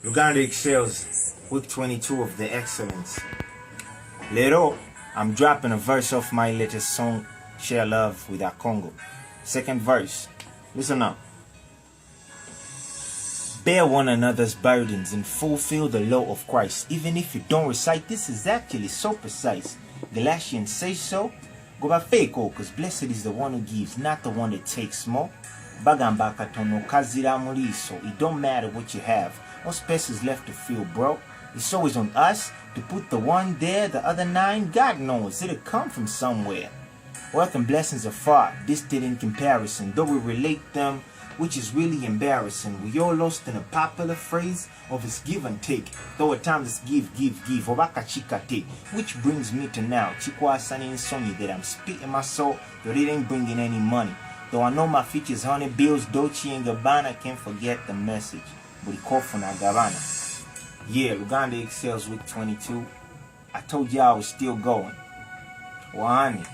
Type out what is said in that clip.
Luganda XLz, week 22 of the XLz. Later, I'm dropping a verse off my latest song, Share Love with our Congo. Second verse, listen up. Bear one another's burdens and fulfill the law of Christ. Even if you don't recite, this is actually so precise. Galatians say so. Go by fake, cause blessed is the one who gives, not the one that takes more. Bagamba katono kazira muliso. It don't matter what you have. No space is left to feel broke. It's always on us to put the one there, the other nine. God knows it'll come from somewhere. Wealth and blessings are far distant in comparison, though we relate them, which is really embarrassing. We all lost in a popular phrase of it's give and take, though at times it's give, obaka chika take. Which brings me to now, chikwa sani insomnia, that I'm spitting my soul, but it ain't bringing any money. Though I know my features, 100 bills, Dolce and Gabbana, can't forget the message. But it called for Gabbana. Yeah, Luganda XLz week 22. I told y'all I was still going. Wahani.